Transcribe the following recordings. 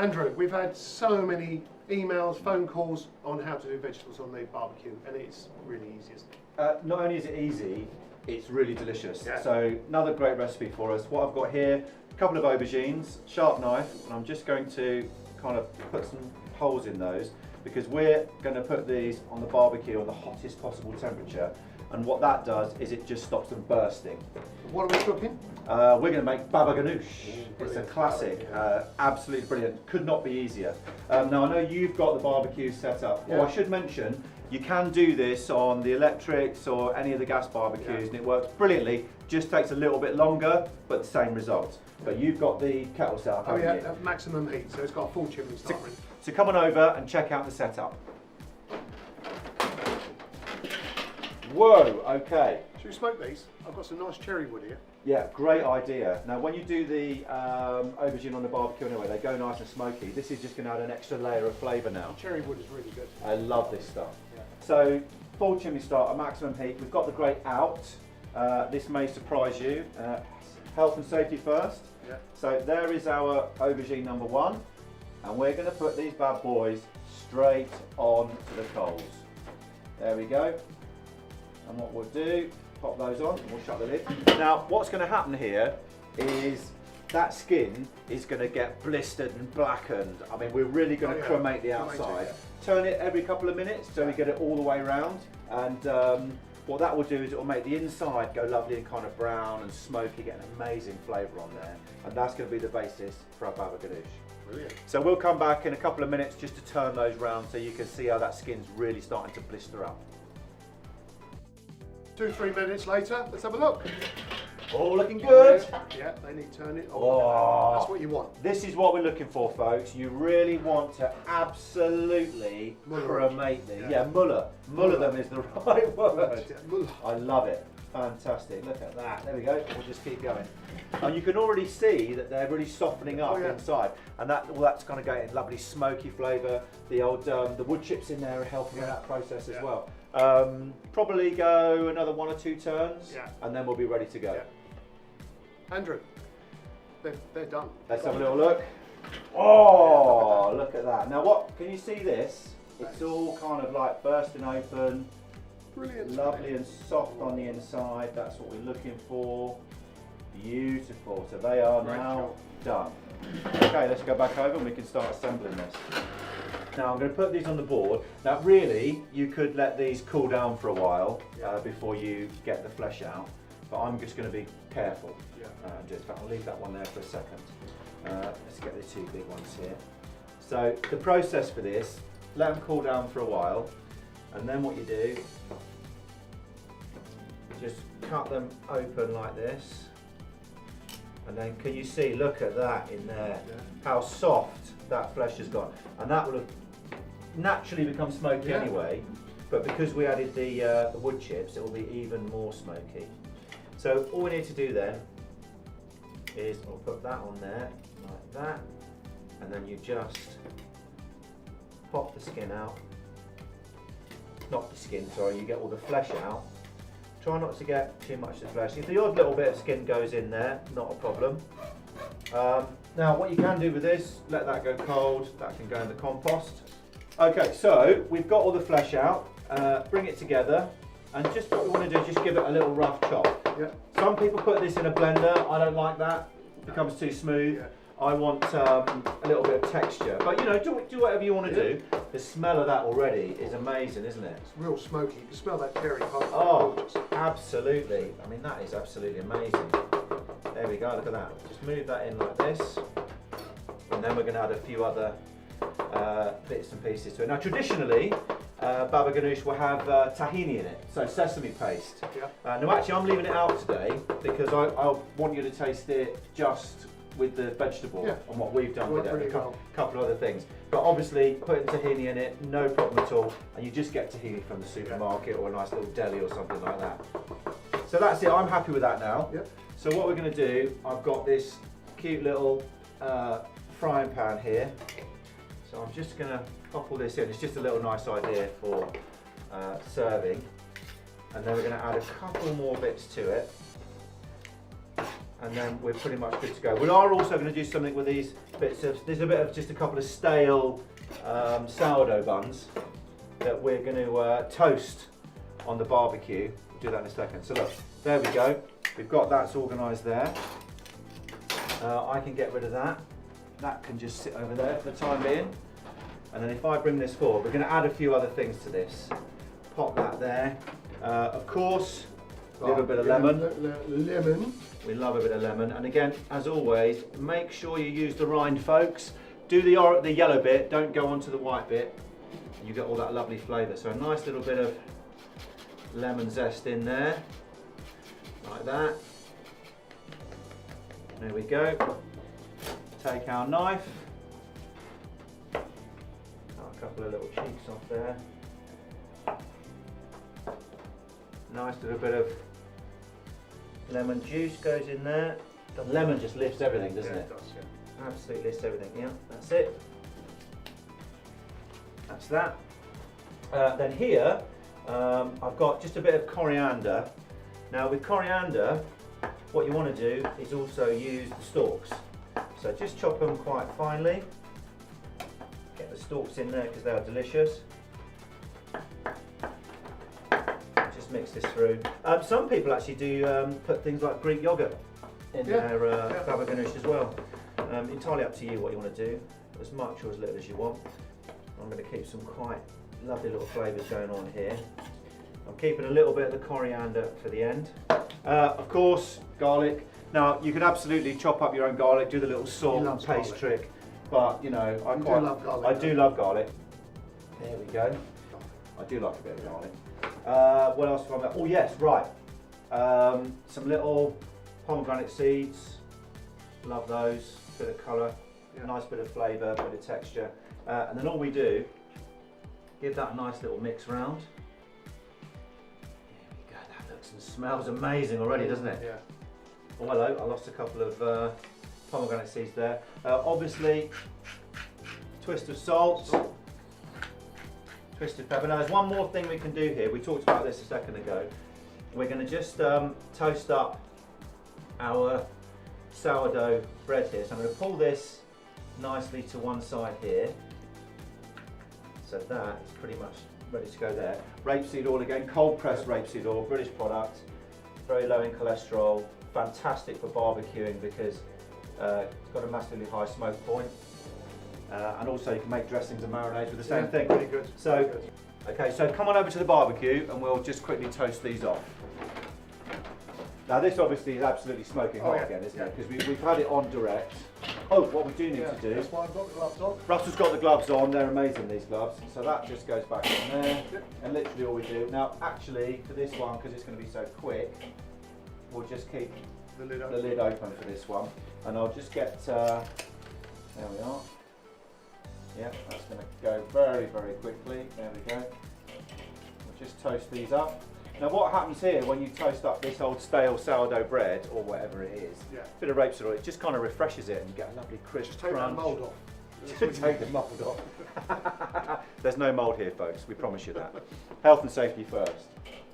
Andrew, we've had so many emails, phone calls on how to do vegetables on the barbecue, and it's really easy, isn't it? Not only is it easy, it's really delicious. Yeah. So another great recipe for us. What I've got here, a couple of aubergines, sharp knife, and I'm just going to kind of put some holes in those because we're going to put these on the barbecue on the hottest possible temperature. And what that does is it just stops them bursting. What are we cooking? We're going to make baba ganoush. It's a Brilliant. classic, absolutely brilliant. Could not be easier. Now I know you've got the barbecue set up. Yeah. Oh, I should mention, you can do this on the electrics or any of the gas barbecues, and it works brilliantly. Just takes a little bit longer, but the same result. But you've got the kettle set up, Oh yeah, haven't you? at maximum heat, so it's got a full chimney starting. So come on over and check out the setup. Whoa, okay. Should we smoke these? I've got some nice cherry wood here. Yeah, great idea. Now when you do the aubergine on the barbecue anyway, they go nice and smoky. This is just going to add an extra layer of flavour now. Cherry wood is really good. I love this stuff. Yeah. So full chimney start at maximum heat. We've got the grate out. This may surprise you. Health and safety first. Yeah. So there is our aubergine number one, and we're going to put these bad boys straight on to the coals. There we go. And what we'll do, pop those on, and we'll shut the lid. Now, what's going to happen here is that skin is going to get blistered and blackened. I mean, we're really going to cremate the outside. Turn it every couple of minutes so we get it all the way around. And what that will do is it will make the inside go lovely and kind of brown and smoky, get an amazing flavour on there. And that's going to be the basis for our baba ganoush. Brilliant. So we'll come back in a couple of minutes just to turn those round so you can see how that skin's really starting to blister up. 2-3 minutes later, let's have a look. All looking good. Yeah, they need to turn it. Oh. That's what you want. This is what we're looking for, folks. You really want to absolutely cremate these. Yeah, muller them is the right word. I love it. Fantastic. Look at that. There we go. We'll just keep going. And you can already see that they're really softening up inside, and that's going to get a lovely smoky flavour. The old the wood chips in there are helping in that process as well. Probably go another 1 or 2 turns, and then we'll be ready to go. Yeah. Andrew, they're done. Let's have a little look. Oh, look at that. Now what, can you see this? It's all kind of like bursting open. Brilliant. Lovely and soft on the inside. That's what we're looking for. Beautiful. So they are now done. Okay, let's go back over and we can start assembling this. Now I'm going to put these on the board. Now really, you could let these cool down for a while before you get the flesh out, but I'm just going to be careful. I'll leave that one there for a second. Let's get the 2 big ones here. So the process for this, let them cool down for a while, and then what you do, just cut them open like this, and then can you see, look at that in there, how soft that flesh has got, and that will have naturally become smoky anyway, but because we added the wood chips, it will be even more smoky. So all we need to do then is we'll put that on there like that, and then you just pop the skin out. Not the skin, sorry, you get all the flesh out. Try not to get too much of the flesh. If the odd little bit of skin goes in there, not a problem. Now what you can do with this, let that go cold, that can go in the compost. Okay, so we've got all the flesh out, bring it together, and just what we want to do is just give it a little rough chop. Some people put this in a blender, I don't like that, it becomes too smooth. I want a little bit of texture, but you know, do whatever you want to do. The smell of that already is amazing, isn't it? It's real smoky. You can smell that cherry pop. Oh, absolutely. I mean, that is absolutely amazing. There we go, look at that. Just move that in like this, and then we're going to add a few other bits and pieces to it. Now, traditionally, baba ganoush will have tahini in it, so sesame paste. Now, actually, I'm leaving it out today because I want you to taste it just with the vegetable and what we've done with it, and a couple of other things. But obviously, putting tahini in it, no problem at all, and you just get tahini from the supermarket or a nice little deli or something like that. So that's it, I'm happy with that now. So what we're going to do, I've got this cute little frying pan here. So I'm just going to pop all this in. It's just a little nice idea for serving. And then we're going to add a couple more bits to it. and then we're pretty much good to go. We are also going to do something with these bits of, there's a bit of just a couple of stale sourdough buns that we're going to toast on the barbecue. We'll do that in a second. So look, there we go. We've got that's organised there. I can get rid of that. That can just sit over there for the time being. And then if I bring this forward, we're going to add a few other things to this. Pop that there. Of course, a little bit of lemon. Lemon. We love a bit of lemon. And again, as always, make sure you use the rind, folks. Do the yellow bit, don't go onto the white bit. You get all that lovely flavour. So a nice little bit of lemon zest in there, like that. There we go. Take our knife. Cut a couple of little cheeks off there. Nice little bit of lemon juice goes in there. The lemon just lifts everything, doesn't it? It does, yeah. Absolutely lifts everything. Yeah, that's it. That's that. Then here, I've got just a bit of coriander. Now with coriander, what you want to do is also use the stalks. So just chop them quite finely. Get the stalks in there because they are delicious. Just mix this through. Some people actually do put things like Greek yogurt in their baba ganoush as well. Entirely up to you what you want to do, as much or as little as you want. I'm going to keep some quite lovely little flavours going on here. I'm keeping a little bit of the coriander for the end. Of course, garlic. Now you could absolutely chop up your own garlic, do the little salt and paste trick, but you know, I do love garlic. There we go. I do like a bit of garlic. What else have I got? Oh yes, right. Some little pomegranate seeds. Love those. Bit of colour, nice bit of flavour, bit of texture. And then all we do, give that a nice little mix round. There we go. That looks and smells amazing already, doesn't it? Yeah. Oh hello, I lost a couple of pomegranate seeds there. Obviously, twist of salt, twist of pepper. Now there's one more thing we can do here. We talked about this a second ago. We're going to just toast up our sourdough bread here. So I'm going to pull this nicely to one side here. So that is pretty much ready to go there. Rapeseed oil again, cold pressed rapeseed oil, British product, very low in cholesterol, fantastic for barbecuing because it's got a massively high smoke point. And also you can make dressings and marinades with the same thing. Really good. So, okay, so come on over to the barbecue and we'll just quickly toast these off. Now this obviously is absolutely smoking hot again, isn't it? Because we've had it on direct. Oh, what we do need to do... That's why I've got the gloves on. Russell's got the gloves on, they're amazing, these gloves. So that just goes back in there, and literally all we do. Now actually, for this one, because it's going to be so quick, we'll just keep the lid open for this one. And I'll just get, there we are. Yeah, that's going to go very, very quickly. There we go. We'll just toast these up. Now what happens here when you toast up this old stale sourdough bread, or whatever it is, a bit of rapeseed oil, it just kind of refreshes it and you get a lovely crisp Just take crunch. that mould off. Take the mould off. There's no mould here, folks, we promise you that. Health and safety first.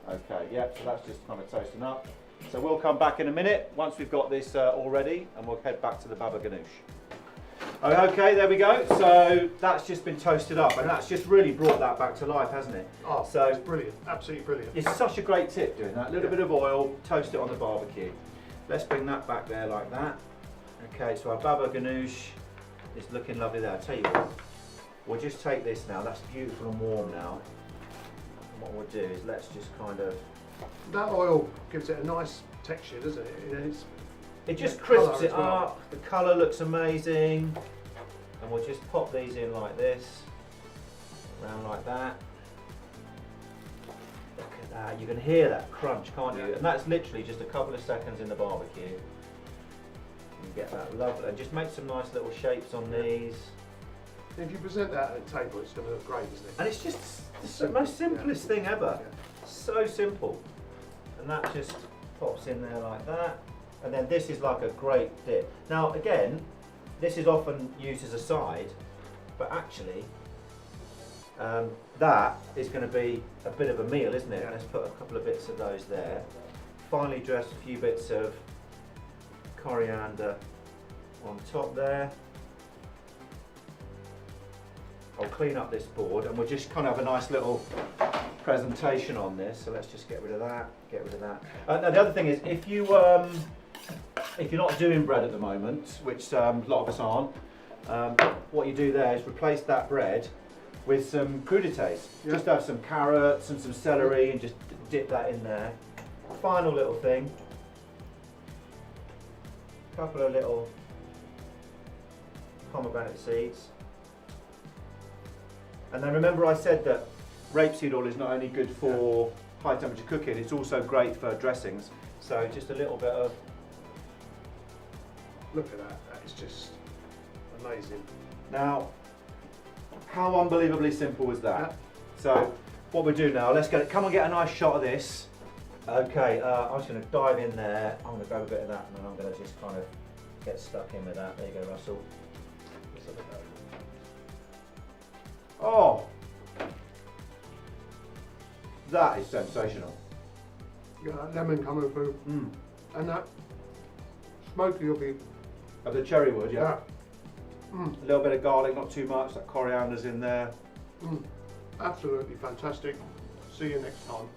Okay, yeah, so that's just kind of toasting up. So we'll come back in a minute once we've got this all ready, and we'll head back to the baba ganoush. Okay, there we go. So that's just been toasted up, and that's just really brought that back to life, hasn't it? Oh, so it's brilliant, absolutely brilliant. It's such a great tip doing that. A little bit of oil, toast it on the barbecue. Let's bring that back there like that. Okay, so our baba ganoush is looking lovely there. I'll tell you what, we'll just take this now. That's beautiful and warm now. And what we'll do is let's just kind of... That oil gives it a nice texture, doesn't it? It just crisps it up, the colour looks amazing, and we'll just pop these in like this, around like that. Look at that, you can hear that crunch, can't you? And that's literally just a couple of seconds in the barbecue. You get that lovely, and just make some nice little shapes on these. If you present that at a table, it's going to look great, isn't it? And it's just the most simplest thing ever. So simple. And that just pops in there like that. And then this is like a great dip. Now again, this is often used as a side, but actually that is going to be a bit of a meal, isn't it? Let's put a couple of bits of those there. Finely dress a few bits of coriander on top there. I'll clean up this board and we'll just kind of have a nice little presentation on this. So let's just get rid of that, get rid of that. Now the other thing is, if you're not doing bread at the moment, which a lot of us aren't, what you do there is replace that bread with some crudités. Yeah. Just have some carrots and some celery and just dip that in there. Final little thing, a couple of little pomegranate seeds. And then remember I said that rapeseed oil is not only good for high temperature cooking, it's also great for dressings. So just a little bit of... Look at that, that is just amazing. Now, how unbelievably simple is that? Yeah. So what we do now, let's come and get a nice shot of this. Okay, I'm just going to dive in there. I'm going to grab a bit of that and then I'm going to just kind of get stuck in with that. There you go, Russell. Just have a go. Oh, that is sensational. You got that lemon coming through, and that smoky will be. Of the cherry wood, yeah. Mm. A little bit of garlic, not too much. That coriander's in there. Absolutely fantastic. See you next time.